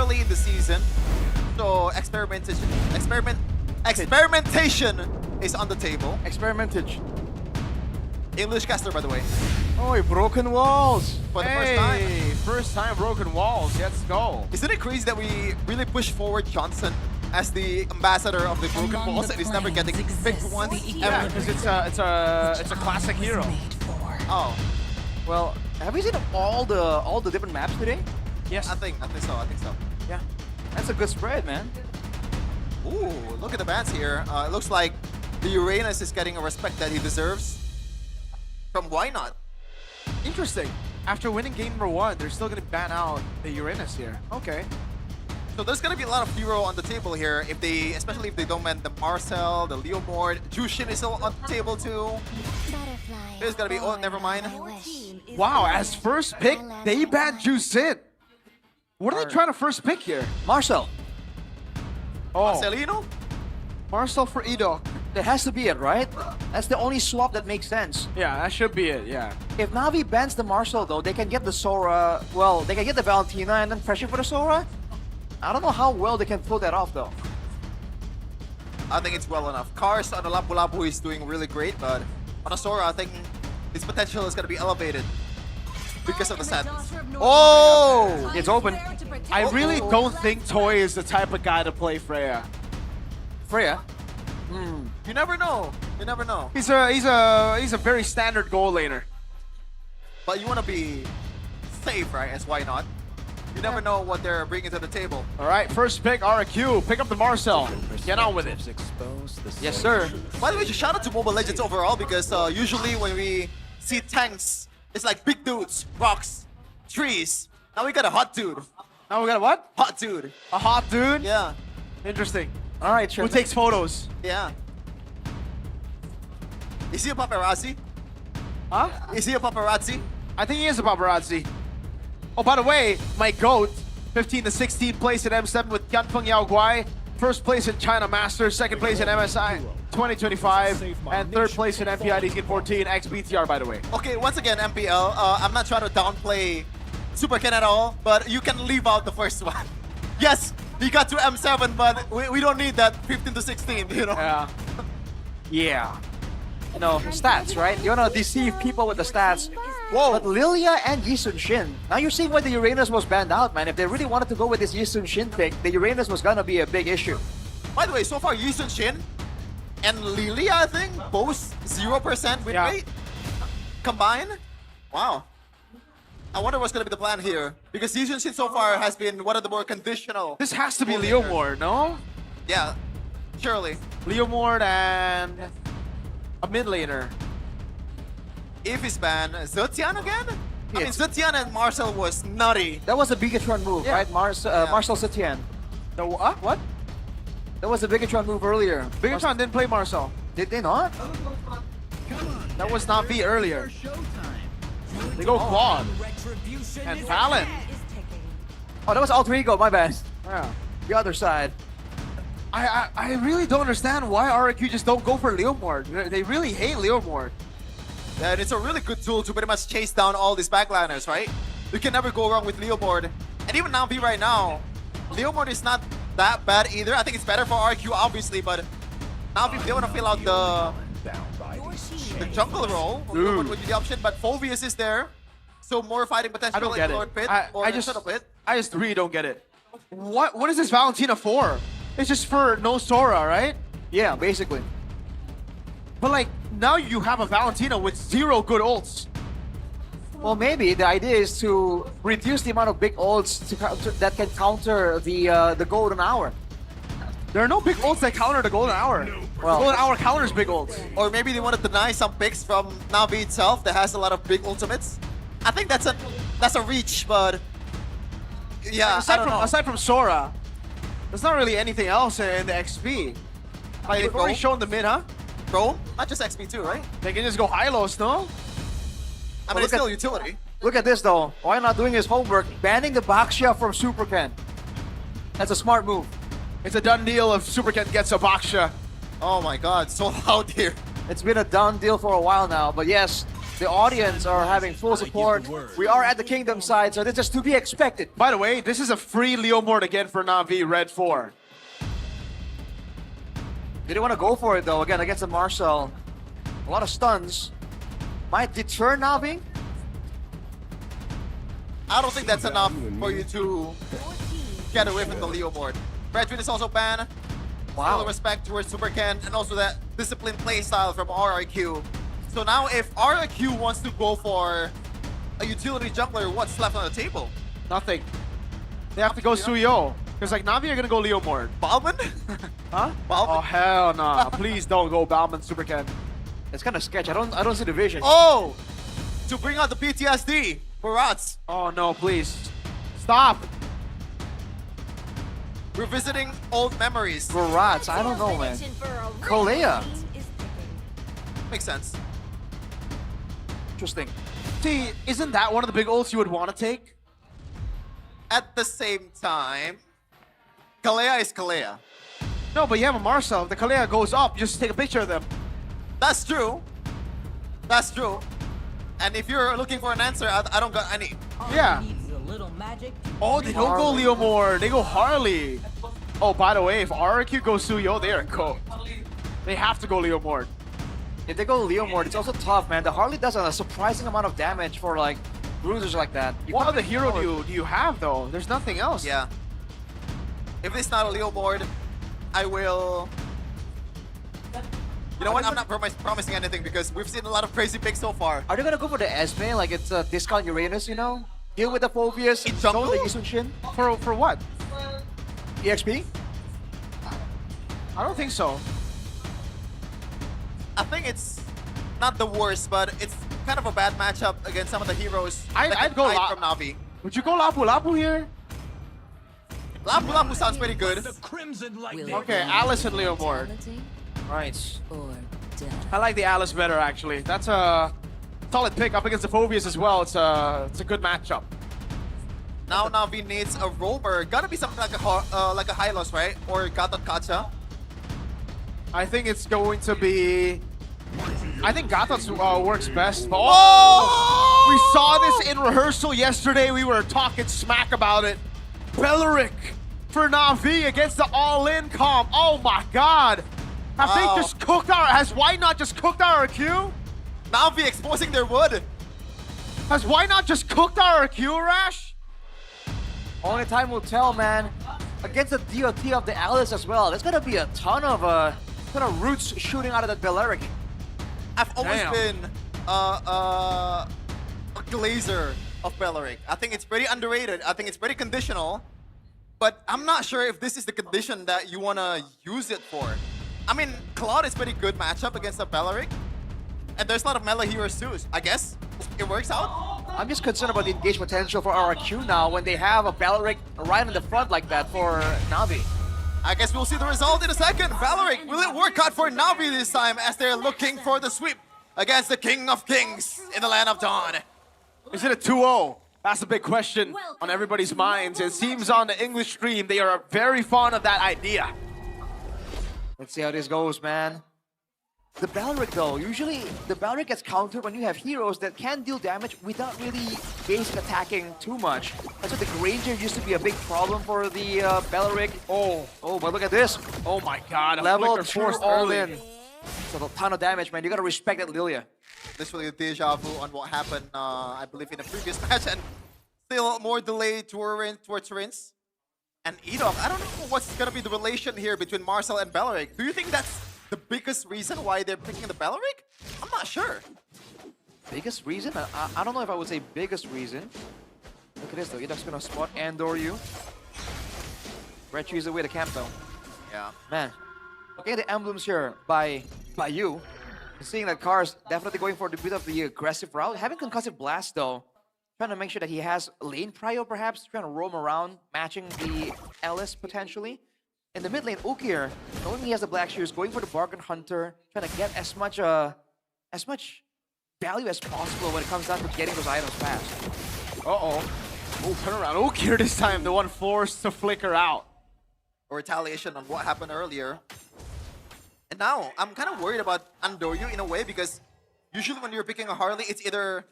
early in the season, so experimentation is on the table. Experimentage. English caster, by the way. Oh, broken walls. For the first time. First time broken walls. Let's go. Isn't it crazy that we really push forward Johnson as the ambassador of the broken walls and he's never getting picked once Yeah, ever? because it's a classic hero. Oh, Well, have we seen all the different maps today? Yes. I think so. Yeah. That's a good spread, man. Ooh, look at the bans here. It looks like the Uranus is getting a respect that he deserves from Why Not. Interesting. After winning game number 1, they're still gonna ban out the Uranus here. Okay. So there's gonna be a lot of hero on the table here if they, especially if they don't ban the Marcel, the Leomord, Jushin is still on the table too. There's gonna be, oh, never mind. Wow, as first pick, they banned Jusin. What are they trying to first pick here? Marcel. Oh, Marcelino? Marcel for Edok. That has to be it, right? That's the only swap that makes sense. Yeah, that should be it, yeah. If Navi bans the Marcel, though, they can get the Sora. Well, they can get the Valentina and then pressure for the Sora. I don't know how well they can pull that off, though. I think it's well enough. Cars on the Lapu Lapu is doing really great, but on a Sora, I think his potential is gonna be elevated because of the sadness. Oh! It's open. I really don't think Toy is the type of guy to play Freya. Freya. You never know. You never know. He's a very standard goal laner. But you want to be safe, right? As Why Not? You never know what they're bringing to the table. All right, first pick RRQ. Pick up the Marcel. Get on with it. Yes, sir. By the way, shout out to Mobile Legends overall because usually when we see tanks, it's like big dudes, rocks, trees. Now we got a hot dude. Now we got a what? Hot dude. A hot dude? Yeah. Interesting. All right, sure. Who takes photos? Yeah. Is he a paparazzi? Huh? Is he a paparazzi? I think he is a paparazzi. Oh, by the way, my GOAT, 15 to 16 place in M7 with Yanfeng Yao Guai. First place in China Masters, second place in MSI 2025, and third place in MPL Skin 14 XBTR, by the way. Okay, once again, MPL, I'm not trying to downplay Super Ken at all, but you can leave out the first one. Yes, he got to M7, but we don't need that 15 to 16, you know? Yeah. Yeah. You know, stats, right? You wanna deceive people with the stats. Whoa. But Lilia and Yisun Shin. Now you're seeing why the Uranus was banned out, man. If they really wanted to go with this Yisun Shin pick, the Uranus was gonna be a big issue. By the way, so far, Yisun Shin and Lilia, I think, both 0% win rate combined. Wow. I wonder what's gonna be the plan here. Because Yisun Shin so far has been one of the more conditional. This has to be Leomord, no? Yeah, surely. Leomord and a mid laner. If he's banned, Zetian again? I mean, Zetian and Marcel was nutty. That was a Bigatron move, Yeah. right? Marcel Setien. The what? That was a Bigatron move earlier. Bigatron didn't play Marcel. Did they not? That was NAVI earlier. They go quad. And Valen. Oh, that was Alter Ego, my bad. Yeah. The other side. I really don't understand why RRQ just don't go for Leomord. They really hate Leomord. And it's a really good tool to pretty much chase down all these backliners, right? You can never go wrong with Leomord. And even Navi right now, Leomord is not that bad either. I think it's better for RQ, obviously, but Navi, they want to fill out the jungle role. Leomord would be the option, but Phoveus is there. So more fighting potential I don't like get Lord it. Pit or I just Shadow Pit. really don't get it. What is this Valentina for? It's just for no Sora, right? Yeah, basically. But like now you have a Valentina with 0 good ults. Well, maybe the idea is to reduce the amount of big ults that can counter the golden hour. There are no big ults that counter the golden hour. Well, golden hour counters big ults. Or maybe they want to deny some picks from Navi itself that has a lot of big ultimates. I think that's a reach, but yeah, Aside from Sora, there's not really anything else in the XP. Like they've already shown the mid, huh? Bro, not just XP too, right? They can just go high-lows, no? I mean, it's still utility. Look at this though. Why not doing his homework? Banning the Baxia from Super Ken. That's a smart move. It's a done deal if Super Ken gets a Baksha. Oh my god, so loud here. It's been a done deal for a while now, but yes, The audience are having full support. We are at the Kingdom side, so this is to be expected. By the way, this is a free Leomord again for Na'Vi, red 4. They didn't want to go for it though, again, against the Marcel. A lot of stuns. Might deter Na'Vi. I don't think that's enough for you to get away from the Leo board. Redwin is also banned. Wow. Full respect towards Super Ken and also that disciplined playstyle from RRQ. So now if RRQ wants to go for a utility jungler, what's left on the table? Nothing. They have to go Suyo. Because like Na'Vi are gonna go Leomord. Balman? Huh? Balman? Oh hell nah. Please don't go Balman Super Ken. It's kind of sketch. I don't see the vision. Oh! To bring out the PTSD for Rats. Oh no, please. Stop. Revisiting old memories. Rats, I don't know, man. Kalea. Makes sense. Interesting. See, isn't that one of the big ults you would want to take? At the same time, Kalea is Kalea. No, but you have a Marcel. If the Kalea goes up, just take a picture of them. That's true. That's true. And if you're looking for an answer, I don't got any. Yeah. Oh, they don't go Leomord. They go Harley. Oh, by the way, if RRQ goes Suyo, they are cooked. They have to go Leomord. If they go Leomord, it's also tough, man. The Harley does a surprising amount of damage for like bruisers like that. What other hero do you have though? There's nothing else. Yeah. If it's not a Leo board, I will... You know what? I'm not promising anything because we've seen a lot of crazy picks so far. Are they gonna go for the Esme? Like it's a discount Uranus, you know? Deal with the Phobias, In go jungle? the Yisun Shin. For what? EXP? I don't think so. I think it's not the worst, but it's kind of a bad matchup against some of the heroes that I'd can go hide from Navi. Would you go Lapu Lapu here? Lapu Lapu sounds pretty good. Okay, Alice and Leomord. Right. I like the Alice better actually. That's a solid pick up against the Phobias as well. It's a good matchup. Now Navi needs a roamer. Gotta be something like a Hylos, right? Or Gatot Kacha. I think it's going to be... I think Gatos works best. Oh! We saw this in rehearsal yesterday. We were talking smack about it. Beleric for Na'Vi against the all-in comp. Oh my god. Have they just cooked our... Has Why Not just cooked our RQ? Navi exposing their wood. Has Why Not just cooked our RQ, Rash? Only time will tell, man. Against the DOT of the Alice as well. There's gonna be a ton of roots shooting out of that Beleric. I've always been a glazer of Beleric. I think it's pretty underrated. I think it's pretty conditional. But I'm not sure if this is the condition that you want to use it for. I mean, Claude is pretty good matchup against a Beleric. And there's a lot of melee heroes too. I guess it works out. I'm just concerned about the engage potential for RRQ now when they have a Beleric right in the front like that for Navi. I guess we'll see the result in a second. Beleric, will it work out for Navi this time as they're looking for the sweep against the King of Kings in the Land of Dawn? Is it a 2-0? That's a big question on everybody's minds. It seems on the English stream they are very fond of that idea. Let's see how this goes, man. The Beleric though, usually the Beleric gets countered when you have heroes that can deal damage without really basic attacking too much. That's why the Granger used to be a big problem for the Beleric. Oh, but look at this. Oh my god, a Level flicker 2 forced all early. in. So a ton of damage, man. You gotta respect that Lilia. Literally a deja vu on what happened, I believe, in the previous match, and still more delay towards Rinse. And Edom, I don't know what's gonna be the relation here between Marcel and Beleric. Do you think that's the biggest reason why they're picking the Beleric? I'm not sure. Biggest reason? I don't know if I would say biggest reason. Look at this though. Edom's gonna spot Andor you. Red Tree is the way to camp though. Yeah. Man, looking at the emblems here by you, seeing that Car's definitely going for a bit of the aggressive route. Having concussive blast though, trying to make sure that he has lane prio perhaps, trying to roam around, matching the Ellis potentially. In the mid lane, Ukir, knowing he has the black shoes, going for the bargain hunter, trying to get as much value as possible when it comes down to getting those items fast. Oh, turn around. Ukir this time, the one forced to flicker out. A retaliation on what happened earlier. And now, I'm kind of worried about Andoryu in a way because Usually when you're picking a Harley, it's either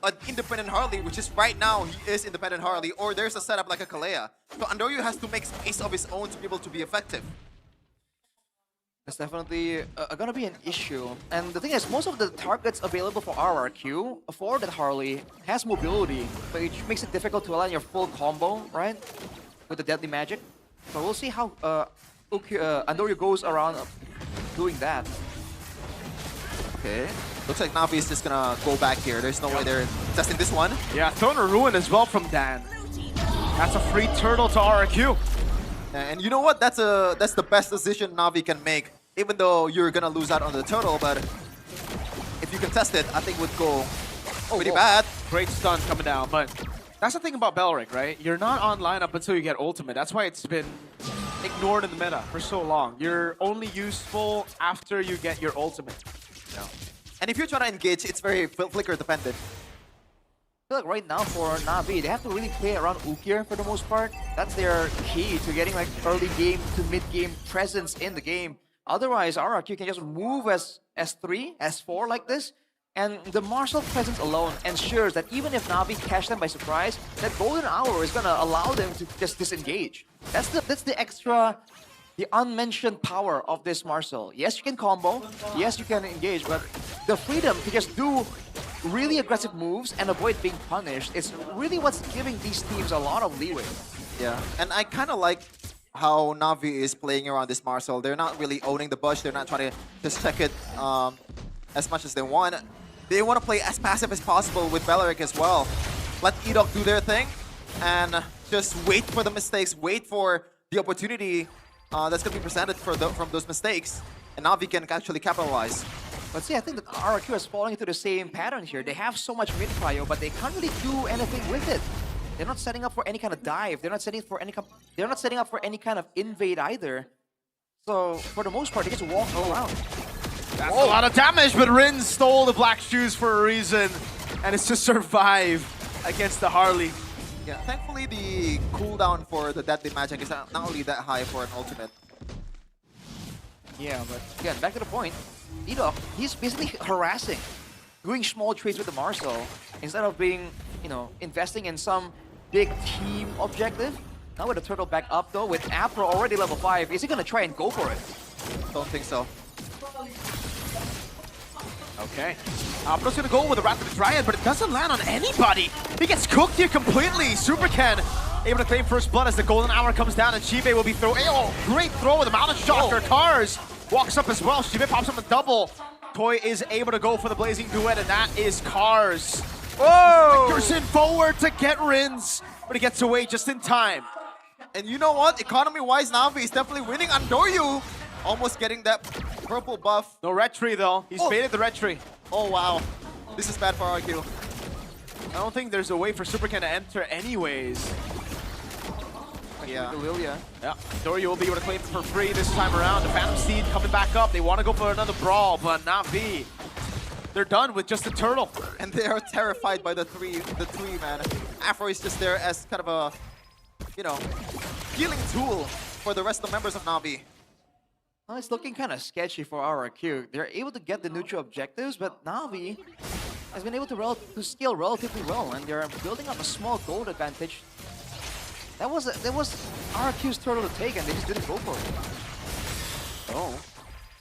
an independent Harley, which is right now he is independent Harley, or there's a setup like a Kalea. So Andoryu has to make space of his own to be able to be effective. That's definitely gonna be an issue. And the thing is, most of the targets available for RRQ for that Harley has mobility, which makes it difficult to align your full combo, right? With the deadly magic. So we'll see how Andoryu goes around doing that. Okay. Looks like Navi is just gonna go back here. There's no way they're testing this one. Yeah, throwing a ruin as well from Dan. That's a free turtle to RRQ. And you know what? That's the best decision Navi can make. Even though you're gonna lose out on the turtle, but if you contest it, I think it would go pretty bad. Great stun coming down, but that's the thing about Belric, right? You're not on lineup until you get ultimate. That's why it's been ignored in the meta for so long. You're only useful after you get your ultimate. Yeah. And if you're trying to engage, it's very flicker dependent. I feel like right now for Navi, they have to really play around Ukir for the most part. That's their key to getting like early game to mid game presence in the game. Otherwise, RRQ can just move as S3, S4 like this, and the Marshall presence alone ensures that even if Navi catch them by surprise, that golden hour is gonna allow them to just disengage. That's the extra, the unmentioned power of this Marshall. Yes, you can combo, yes, you can engage, but the freedom to just do really aggressive moves and avoid being punished is really what's giving these teams a lot of leeway. Yeah, and I kind of like how Navi is playing around this Marcel. They're not really owning the bush. They're not trying to just check it as much as they want. They want to play as passive as possible with Beleric as well. Let Edok do their thing and just wait for the mistakes, wait for the opportunity that's going to be presented from those mistakes, and Navi can actually capitalize. But see, I think that RRQ is falling into the same pattern here. They have so much mid prio, but they can't really do anything with it. They're not setting up for any kind of dive. They're not setting up for any kind of invade either. So for the most part, they just walk around. That's a lot of damage, but Rin stole the black shoes for a reason, and it's to survive against the Harley. Yeah, thankfully the cooldown for the deadly magic is not only that high for an ultimate. Yeah, but again, back to the point. Edok, he's basically harassing, doing small trades with the Marcel instead of being, you know, investing in some big team objective. Now with the turtle back up though, with Apro already level 5, is he gonna try and go for it? Don't think so. Okay. Apro's gonna go with a Rapid Dryad, but it doesn't land on anybody. He gets cooked here completely. Super Ken able to claim first blood as the golden hour comes down, and Chibe will be throwing. Oh, great throw with a mountain shocker. Cars walks up as well. Chibe pops up a double. Toy is able to go for the blazing duet, and that is Cars. Whoa! Dickerson forward to get Rins, but he gets away just in time. And you know what? Economy-wise, Navi is definitely winning. Andoryu almost getting that purple buff. No red tree though. He's baited the red tree. Oh wow. This is bad for RQ. I don't think there's a way for Super Ken to enter anyways. Yeah. Lilia. Yeah, Doryu will be able to claim it for free this time around. The Phantom Steed coming back up. They want to go for another brawl, but Navi. They're done with just a turtle. And they are terrified by the three, man. Afro is just there as kind of a, you know, healing tool for the rest of the members of Navi. Well, it's looking kind of sketchy for RRQ. They're able to get the neutral objectives, but Navi has been able to scale relatively well, and they're building up a small gold advantage. That was RRQ's turtle to take, and they just didn't go for it. Oh.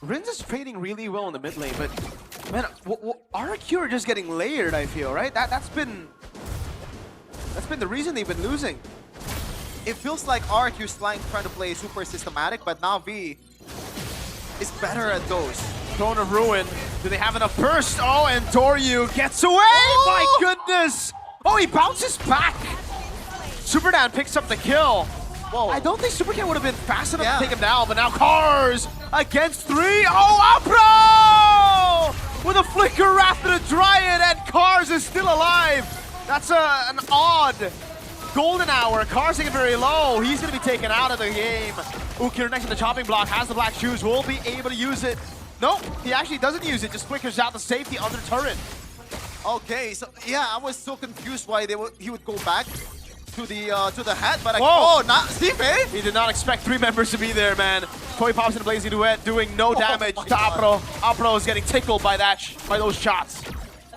Rins is trading really well in the mid lane, but man, RRQ are just getting layered, I feel, right? That's been the reason they've been losing. It feels like RQ is trying to play super systematic, but Navi is better at those. Throne of Ruin. Do they have enough burst? Oh, and Doryu gets away! Oh! My goodness! Oh, he bounces back! Superdan picks up the kill. Whoa. I don't think Supercan would have been fast enough to take him down, but now Cars against 3. Oh, Apro! With a Flicker Rapid and a Dryad, and Cars is still alive. That's an odd golden hour. Cars taking very low. He's going to be taken out of the game. Ukir next to the chopping block has the black shoes, will be able to use it. Nope, he actually doesn't use it, just flickers out the safety under turret. Okay, so yeah, I was so confused why he would go back. to the head, but Whoa. oh, not Steve. He did not expect 3 members to be there, man. Toy Pops and Blazing Duet doing no damage my to God. Apro. Apro is getting tickled by those shots.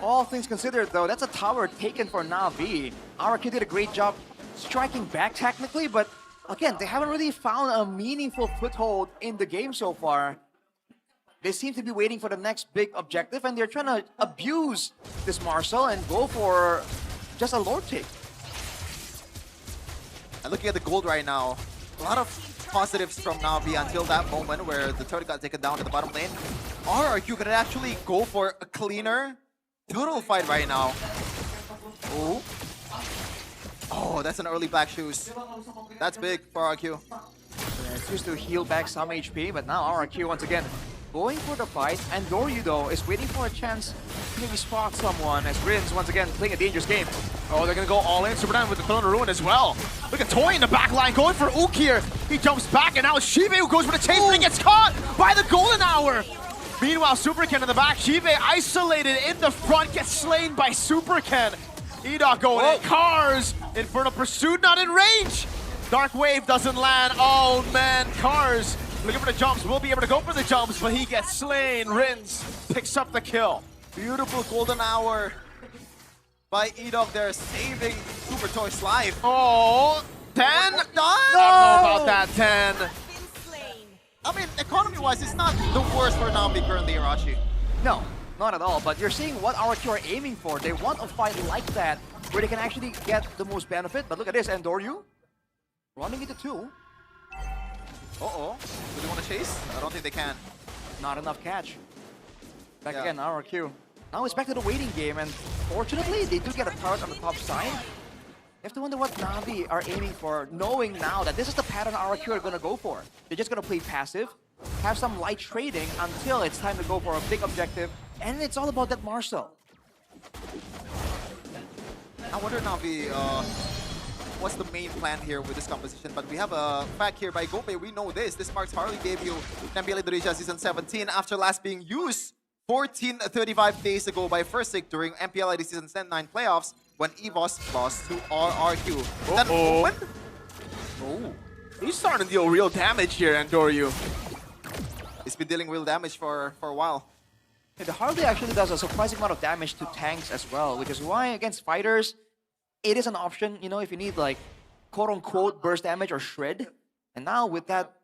All things considered, though, that's a tower taken for Navi. RRQ did a great job striking back technically, but again, they haven't really found a meaningful foothold in the game so far. They seem to be waiting for the next big objective, and they're trying to abuse this Marcel and go for just a Lord take. And looking at the gold right now, a lot of positives from Navi until that moment where the turret got taken down in the bottom lane. RRQ could actually go for a cleaner total fight right now. Oh. Oh, that's an early black shoes. That's big for RRQ. Yeah, it's used to heal back some HP, but now RRQ once again going for the fight. And Doryu, though, is waiting for a chance to maybe spot someone as Rins once again playing a dangerous game. Oh, they're gonna go all in. Super Down with the Throne of Ruin as well. Look at Toy in the back line going for Ook here. He jumps back, and now it's Shive who goes for the chase, but he gets caught by the Golden Hour. Meanwhile, Super Ken in the back. Shive isolated in the front, gets slain by Super Ken. Edok going in. Cars. Infernal Pursuit not in range. Dark Wave doesn't land. Oh man, Cars looking for the jumps. Will be able to go for the jumps, but he gets slain. Rins picks up the kill. Beautiful golden hour by Edok there, saving Super Toy's life. Oh, 10? Done? I don't know about that 10. I mean, economy-wise, it's not the worst for Navi currently, Arashi. No, not at all, but you're seeing what RRQ are aiming for. They want a fight like that, where they can actually get the most benefit. But look at this, and Doryu running into 2. Uh-oh. Do they want to chase? I don't think they can. Not enough catch. Back Yeah. again, RRQ. Now it's back to the waiting game, and fortunately, they do get a turret on the top side. You have to wonder what Navi are aiming for, knowing now that this is the pattern RRQ are going to go for. They're just going to play passive, have some light trading until it's time to go for a big objective, and it's all about that Marcel. I wonder, Navi, what's the main plan here with this composition? But we have a fact here by Gope. We know this. This marks Harley debut in MPL Indonesia Season 17 after last being used 35 days ago by Firstick during MPL ID Season 9 playoffs when EVOS lost to RRQ. That moment? Oh, he's starting to deal real damage here, Andoryu. He's been dealing real damage for a while. Yeah, the Harley actually does a surprising amount of damage to tanks as well, which is why against fighters, it is an option, you know, if you need like quote-unquote burst damage or shred. And now with that,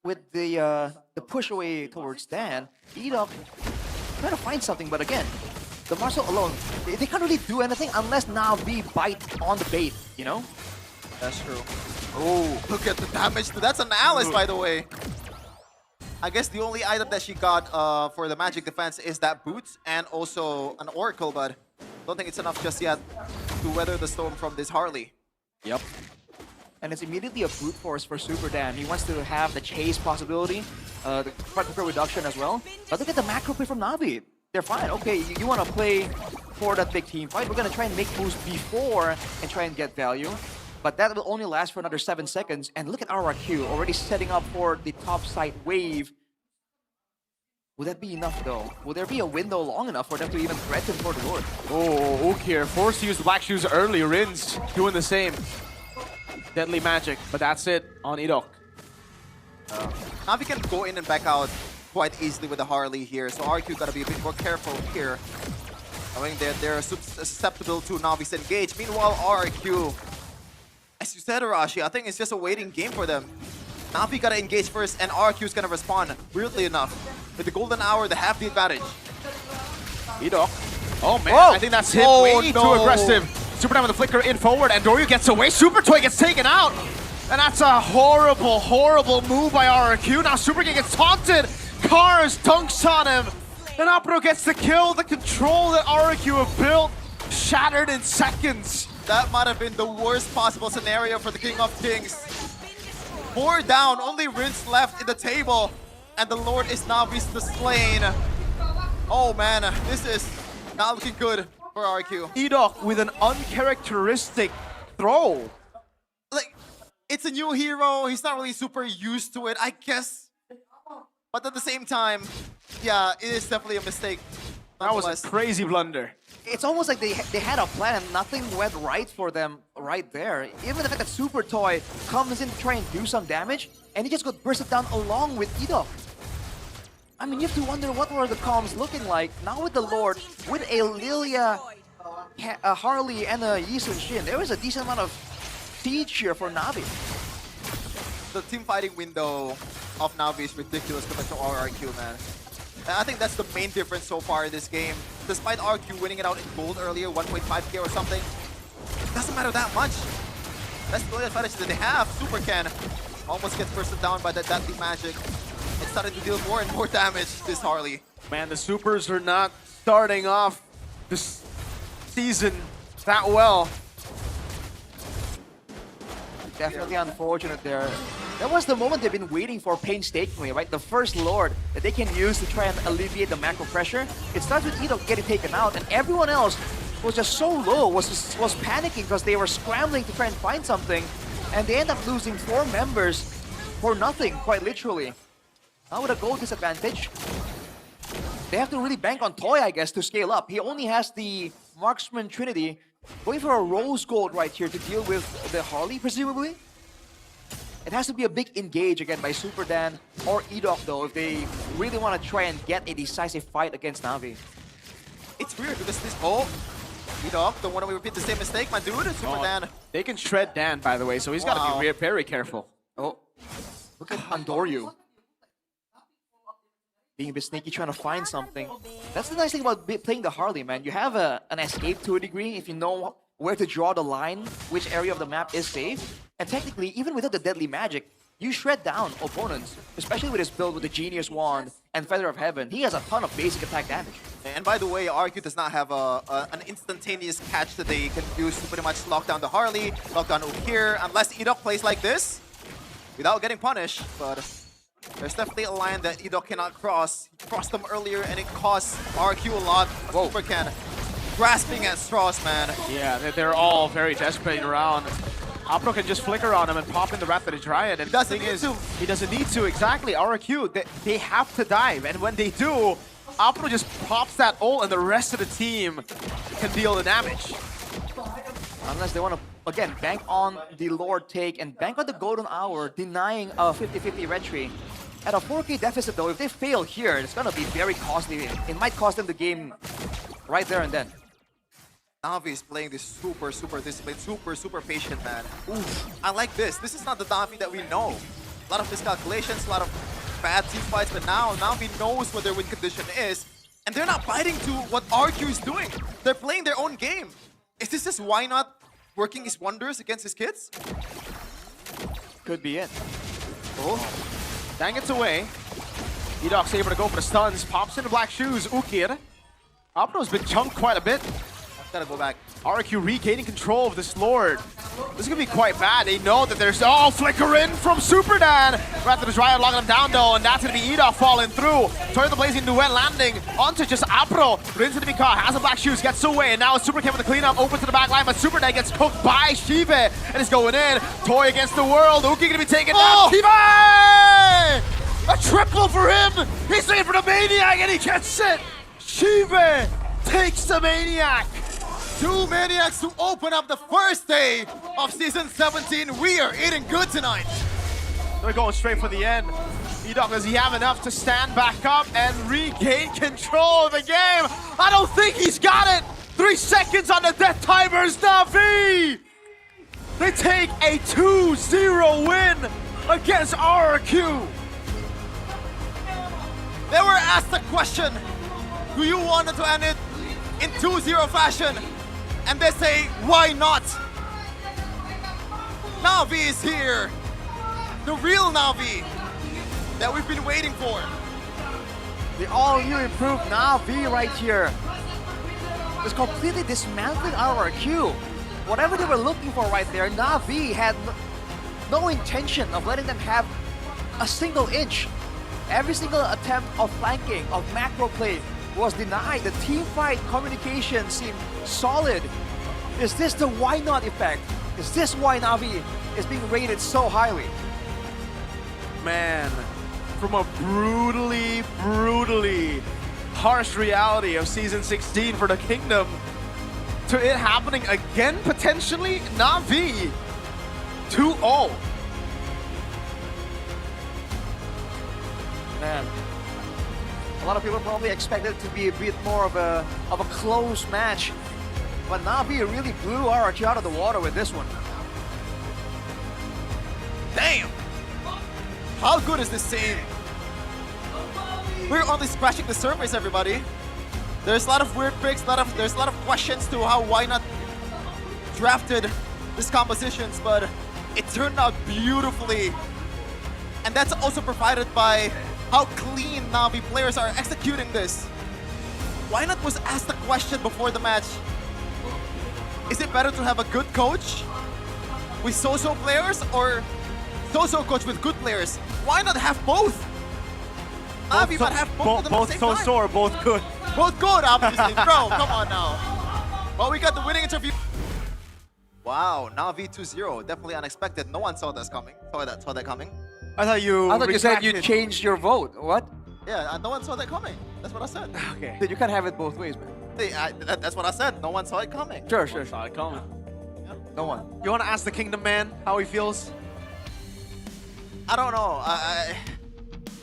with the push away towards Dan, Edok trying to find something, but again, the Marcel alone, they can't really do anything unless Navi bite on the bait, you know? That's true. Oh, look at the damage. That's an Alice, by the way. I guess the only item that she got for the magic defense is that boots and also an Oracle, but don't think it's enough just yet to weather the storm from this Harley. Yep. And it's immediately a brute force for Super Dan. He wants to have the chase possibility, the particle reduction as well. But look at the macro play from Navi. They're fine. Okay, you want to play for that big team fight. We're going to try and make moves before and try and get value. But that will only last for another 7 seconds. And look at RRQ already setting up for the top side wave. Would that be enough though? Will there be a window long enough for them to even threaten for the Lord? Oh, Ook here, forced to use the black shoes early. Rins doing the same. Deadly magic, but that's it on Edok. Navi can go in and back out quite easily with the Harley here, so RQ gotta be a bit more careful here. Knowing that they're susceptible to Navi's engage. Meanwhile, RQ, as you said, Arashi, I think it's just a waiting game for them. Navi gotta engage first, and RQ is gonna respond, weirdly enough. With the golden hour, they have the advantage. Edok. Oh man, Whoa. I think that's hit Oh, way no. too aggressive. Super Down with the flicker in forward, and Doryu gets away. Super Toy gets taken out. And that's a horrible, horrible move by RRQ. Now Super King gets taunted. Cars dunks on him. And Apro gets the kill. The control that RRQ have built shattered in seconds. That might have been the worst possible scenario for the King of Kings. 4 down, only Rinse left in the table. And the Lord is Navi's the slain. Oh man, this is not looking good for RQ. Edok with an uncharacteristic throw. Like, it's a new hero, he's not really super used to it, I guess. But at the same time, yeah, it is definitely a mistake That was nonetheless. a crazy blunder. It's almost like they had a plan and nothing went right for them right there. Even the fact that Super Toy comes in to try and do some damage, and he just got bursted down along with Edok. I mean, you have to wonder what were the comms looking like. Now with the Lord, with a Lilia, a Harley, and a Yi Sun-shin, there was a decent amount of siege here for Navi. The team fighting window of Navi is ridiculous compared to RRQ, man. And I think that's the main difference so far in this game. Despite RRQ winning it out in gold earlier, 1.5k or something, it doesn't matter that much. That's the only advantage that they have. Super Ken almost gets bursted down by that deadly magic. It started to deal more and more damage, this Harley. Man, the Supers are not starting off this season that well. Definitely unfortunate there. That was the moment they've been waiting for painstakingly, right? The first Lord that they can use to try and alleviate the macro pressure. It starts with Edok getting taken out, and everyone else was just so low, was panicking because they were scrambling to try and find something, and they end up losing 4 members for nothing, quite literally. Now with a gold disadvantage, they have to really bank on Toy, I guess, to scale up. He only has the Marksman Trinity, going for a Rose Gold right here to deal with the Harley, presumably. It has to be a big engage again by Super Dan or Edok, though, if they really want to try and get a decisive fight against Navi. It's weird because this... Oh, Edok, don't want to repeat the same mistake, my dude. Super Dan. They can shred Dan, by the way, so he's got to be very careful. Oh, look at Andoryu. Being a bit sneaky, trying to find something. That's the nice thing about playing the Harley, man. You have an escape to a degree if you know where to draw the line, which area of the map is safe. And technically, even without the deadly magic, you shred down opponents, especially with his build with the Genius Wand and Feather of Heaven. He has a ton of basic attack damage. And by the way, RRQ does not have an instantaneous catch that they can use to pretty much lock down the Harley, lock down Ukir, unless Edok plays like this, without getting punished. But there's definitely a line that Edok cannot cross. He crossed them earlier, and it costs RRQ a lot. Super Ken grasping at straws, man. Yeah, they're all very desperate around. Apro can just flicker on him and pop in the Rapid Dryad. And He doesn't the thing need is, to. he doesn't need to, exactly. RRQ, they have to dive. And when they do, Apro just pops that ult and the rest of the team can deal the damage. Unless they want to, again, bank on the Lord take and bank on the Golden Hour, denying a 50-50 retry. At a 4k deficit, though, if they fail here, it's going to be very costly. It might cost them the game right there and then. Navi is playing this super disciplined, super patient, man. Oof, I like this. This is not the Navi that we know. A lot of miscalculations, a lot of bad team fights, but now Navi knows what their win condition is, and they're not biting to what RQ is doing. They're playing their own game. Is this just why not working his wonders against his kids? Could be it. Oh, Dang gets away. Edok's able to go for the stuns, pops into black shoes. Ukir. Apro's been chunked quite a bit. Gotta go back. RRQ regaining control of this Lord. This is gonna be quite bad. They know that there's flicker in from Super Dan. Rapid Dryad locking him down though, and that's gonna be Edok falling through. Turn the blazing duet landing onto just Apro. Rinse into Mika, has the black shoes, gets away, and now it's Super Ken with the cleanup, open to the back line, but Super Dan gets cooked by Shive, and is going in. Toy against the world. Uki gonna be taken down. Shive! A triple for him! He's looking for the Maniac, and he gets it! Shive takes the Maniac! 2 Maniacs to open up the first day of Season 17. We are eating good tonight. They're going straight for the end. Edok, does he have enough to stand back up and regain control of the game? I don't think he's got it. 3 seconds on the death timers, Navi! They take a 2-0 win against RRQ. They were asked the question, do you want to end it in 2-0 fashion? And they say, why not? Navi is here. The real Navi that we've been waiting for. The all-new improved Navi right here is completely dismantling RRQ. Whatever they were looking for right there, Navi had no intention of letting them have a single inch. Every single attempt of flanking, of macro play, was denied. The team fight communication seemed solid. Is this the why not effect? Is this why Navi is being rated so highly? Man, from a brutally harsh reality of Season 16 for the Kingdom to it happening again, potentially. NAVI 2-0. Man, a lot of people probably expected it to be a bit more of a close match, but Navi really blew RRQ out of the water with this one. Damn! How good is this team? We're only scratching the surface, everybody. There's a lot of weird picks, there's a lot of questions to why not drafted these compositions, but it turned out beautifully. And that's also provided by how clean Navi players are executing this. Why not was asked the question before the match? Is it better to have a good coach with so-so players or so-so coach with good players? Why not have both? Navi might have both at the same time. Both so-so or both good? Both good, obviously. Bro, come on now. Well, we got the winning interview. Wow, Navi 2-0. Definitely unexpected. No one saw this coming. Saw that coming. I thought you said you retracted. changed your vote. What? Yeah, no one saw that coming. That's what I said. Okay. Dude, you can't have it both ways, man. Hey, that's what I said. No one saw it coming. Sure. Saw it coming. No one. You want to ask the Kingdom man how he feels? I don't know.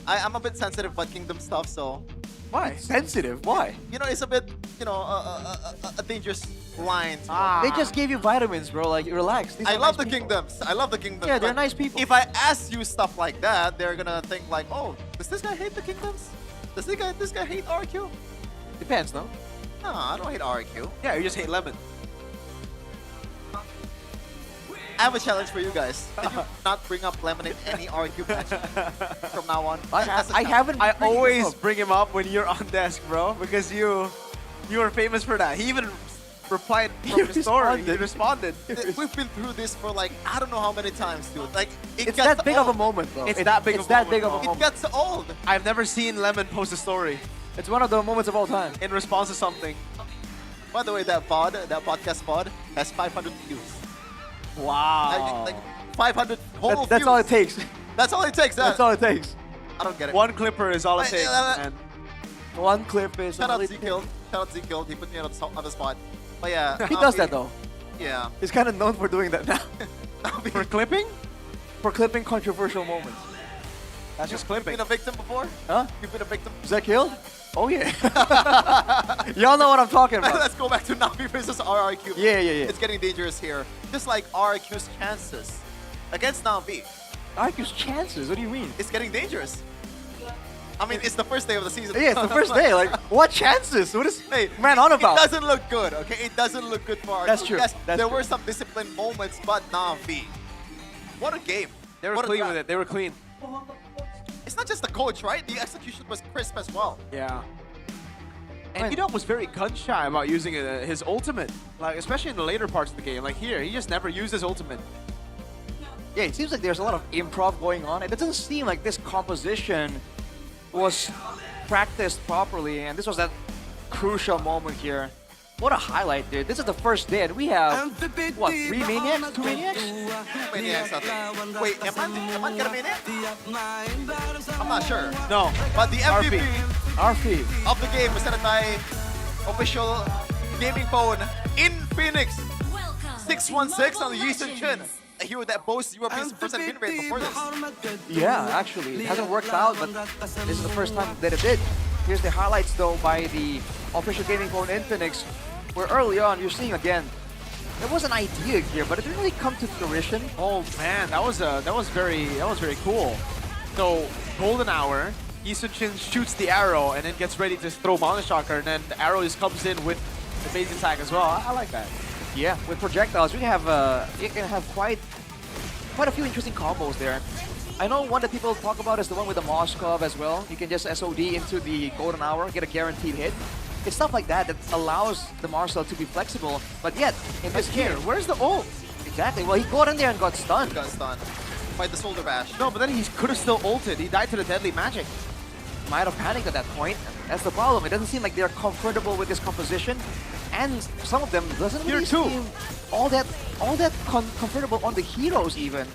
I'm a bit sensitive about Kingdom stuff, so Why? Sensitive? Why? you know it's a bit a dangerous line. They just gave you vitamins, bro. Like, relax. These I are love nice the people. Kingdoms. I love the Kingdoms. Yeah, they're but nice people. If I ask you stuff like that, they're gonna think like, oh, does this guy hate the Kingdoms? Does this guy hate RQ? Depends, no? No, I don't hate RQ. Yeah, you just hate lemon. I have a challenge for you guys. Can you not bring up Lemon in any RQ match from now on? That's a I challenge. haven't. I bring it always up. bring him up when you're on desk, bro, because you are famous for that. He even replied from the story. He responded. We've been through this for like I don't know how many times, dude. Like It's gets that big of a old. moment, bro. It's that big of a that moment, big of a bro. It moment. gets old. I've never seen Lemon post a story It's one of the moments of all time. in response to something. By the way, that podcast pod has 500 views. Wow. Like 500 whole views. That's all it takes. That's all it takes. That's all it takes. I don't get it. One clipper is all it takes. And One clip is. Shout all out it Z-Killed. Shout out Z-Killed. He put me on the spot. But yeah. He does that though. Yeah. He's kind of known for doing that now. for clipping? For clipping controversial moments. That's just You've clipping. been a victim before? Huh? You've been a victim? Is that killed? Oh yeah. Y'all know what I'm talking about. Let's go back to Navi versus RRQ. Yeah. It's getting dangerous here. Just like RRQ's chances against Navi. RQ's chances. What do you mean? It's getting dangerous. I mean, it's the first day of the season. Yeah, it's the first day. Like, what chances? What is Hey, man on about? It doesn't look good, okay? It doesn't look good for RRQ. That's true. Yes, That's there true. were some disciplined moments, but Navi. What a game. They were What a clean draft. with it. They were clean. It's not just the coach, right? The execution was crisp as well. Yeah. And Right. Hidon was very gun shy about using his ultimate, like especially in the later parts of the game. Like here, he just never used his ultimate. Yeah, it seems like there's a lot of improv going on. It doesn't seem like this composition was practiced properly, and this was that crucial moment here. What a highlight, dude. This is the first day, and we have, what, 3 maniacs? 2 maniacs? Maniacs, I think. Wait, am I gonna maniac? I'm not sure. No, But the MVP RP. of the game was set by official gaming phone in Phoenix. 616 on the Yisun Chun. A hero that boasts European percent win rate before this. Yeah, actually. It hasn't worked out, but this is the first time that it did. Here's the highlights, though, by the official gaming phone in Phoenix, where early on, you're seeing again, there was an idea here, but it didn't really come to fruition. oh man, that was very cool. So golden hour, Yisun-Chin shoots the arrow and then gets ready to throw Bounty Shocker, and then the arrow just comes in with the base attack as well. I like that. Yeah, with projectiles, you can have quite a few interesting combos there. I know one that people talk about is the one with the Moskov as well. You can just SOD into the golden hour, get a guaranteed hit. It's stuff like that that allows the Marcel to be flexible, but yet, in this Here, game, where's the ult? exactly, well, he got in there and got stunned. Got stunned by the shoulder bash. No, but then he could have still ulted. He died to the deadly magic. Might have panicked at that point. That's the problem. It doesn't seem like they're comfortable with this composition, and some of them doesn't Here really too. seem all that comfortable on the heroes even.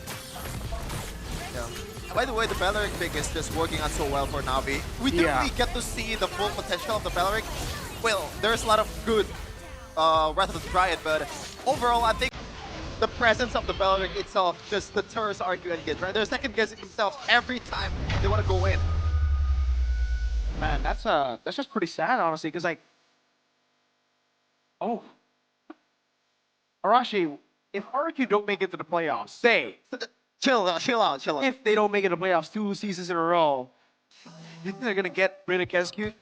Yeah. By the way, the Beleric pick is just working out so well for Navi. We didn't really get to see the full potential of the Beleric. Well, there's a lot of good Wrath of the Dryad, but overall, I think the presence of the Beleric itself just deters RQ and Git, right? They're second guessing themselves every time they want to go in. Man, that's just pretty sad, honestly, because like, oh, Arashi, if RRQ don't make it to the playoffs, say, Chill out. if they don't make it to the playoffs 2 seasons in a row, you think they're gonna get rid of Kescue?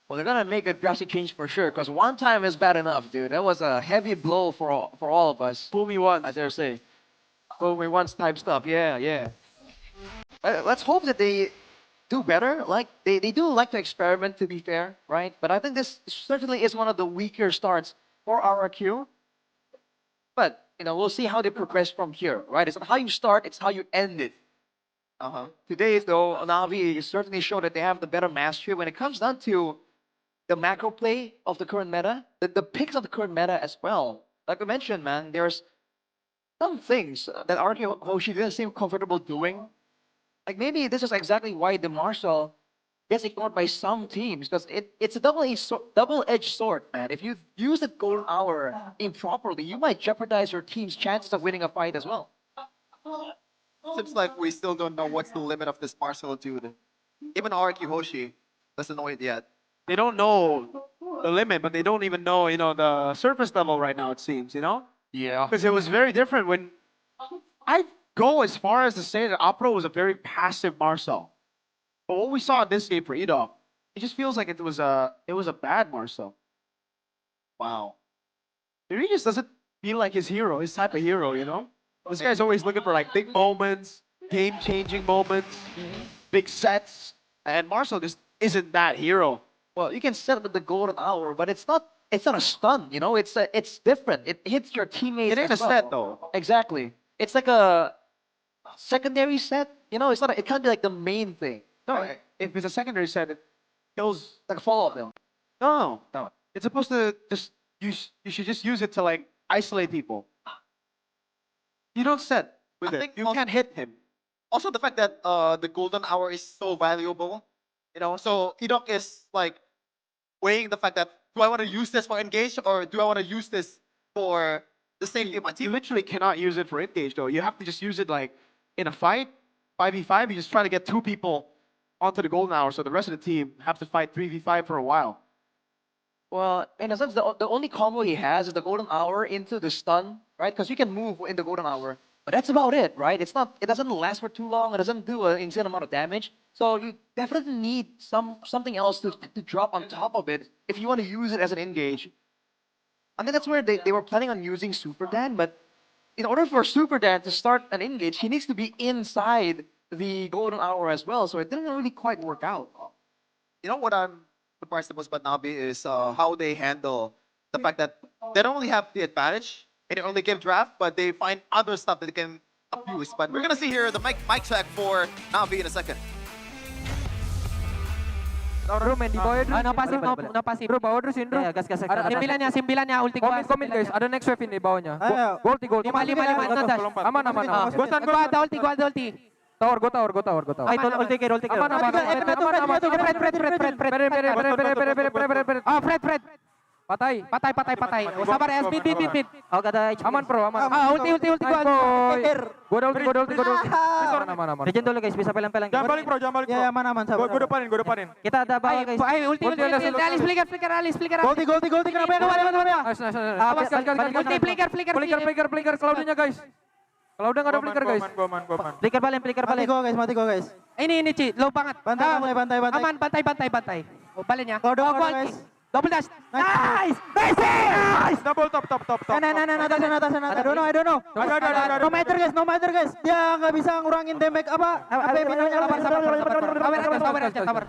Well, they're gonna make a drastic change for sure. Because one time is bad enough, dude. That was a heavy blow for all of us. Fool me once. I dare say. Fool me once type stuff. Yeah. Let's hope that they do better. Like they do like to experiment, to be fair, right? But I think this certainly is one of the weaker starts for RRQ. But we'll see how they progress from here, right? It's not how you start; it's how you end it. Today, though, Navi certainly showed that they have the better mastery when it comes down to the macro play of the current meta, the picks of the current meta as well. Like I mentioned, man, there's some things that RRQ HOSHI didn't seem comfortable doing. Like maybe this is exactly why the Marshall gets ignored by some teams, because it's a double-edged sword, man. If you use the golden hour improperly, you might jeopardize your team's chances of winning a fight as well. Seems like we still don't know what's the limit of this Marcel dude. Even RRQ HOSHI doesn't know it yet. They don't know the limit, but they don't even know, the surface level right now, it seems, Yeah. Because it was very different when I go as far as to say that Opro was a very passive Marcel. But what we saw in this game for Edom, it just feels like it was a bad Marcel. Wow. He just doesn't feel like his hero, his type of hero, This guy's always looking for like big moments, game-changing moments, big sets, and Marcel just isn't that hero. Well, you can set up with the golden hour, but it's not a stun, it's different. It hits your teammates. It ain't as a well. set though. Exactly. It's like a secondary set. It's not. It can't be like the main thing. No, if it's a secondary set, it kills. Like a follow-up though. No. It's supposed to just you should just use it to like isolate people. You don't set with I it. think You also- can't hit him. Also, the fact that the golden hour is so valuable, so Edok is like weighing the fact that do I want to use this for engage or do I want to use this for the safety of my You team? literally cannot use it for engage though. You have to just use it like in a fight, 5v5. You just try to get 2 people onto the golden hour, so the rest of the team have to fight 3v5 for a while. Well, in a sense, the only combo he has is the golden hour into the stun, right? Because you can move in the golden hour, but that's about it, right? It doesn't last for too long. It doesn't do an insane amount of damage. So you definitely need something else to drop on top of it if you want to use it as an engage. I think that's where they were planning on using Super Dan, but in order for Super Dan to start an engage, he needs to be inside the golden hour as well. So it didn't really quite work out. What I'm surprised the most about Navi is how they handle the fact that they don't only have the advantage in the early game draft, but they find other stuff that they can abuse. But we're gonna see here the mic check for Navi in a second. Bro, main di bawah dulu. Napasif, napasif. Bro, bawah terus Indro. Ya, gas. Ada sembilannya, ulti gua. Komit guys, ada next wave ini bawahnya. Gold. 5, 5, atas. Aman. Gua stun, gua ada ulti. Tower, gua tower. Ay, ulti kir. Aman. Fred. Patai. Sabar ya, speed. Oh, kata Aman bro, aman. Ulti gua. Gua ada ulti. Aman. Regen dulu guys, bisa pelan-pelan. Jangan balik bro. Ya, aman, sabar. Gua depanin. Kita ada bawah guys. Ayo, ulti. Alis, flicker. Gold, kenapa ya? Nice. Awas, gas. Ulti, flicker. Cloud-nya guys. Kalau udah nggak ada flicker guys. Gua balik. Mati gua guys. Ini Ci, low banget. Bantai. Aman, bantai. Oh, baliknya. Kalau udah guys. Double dash. Nice. Double top. Nah, atas. I don't know. Ada. No matter guys. Dia nggak bisa ngurangin damage apa? Apa minumnya? Sabar.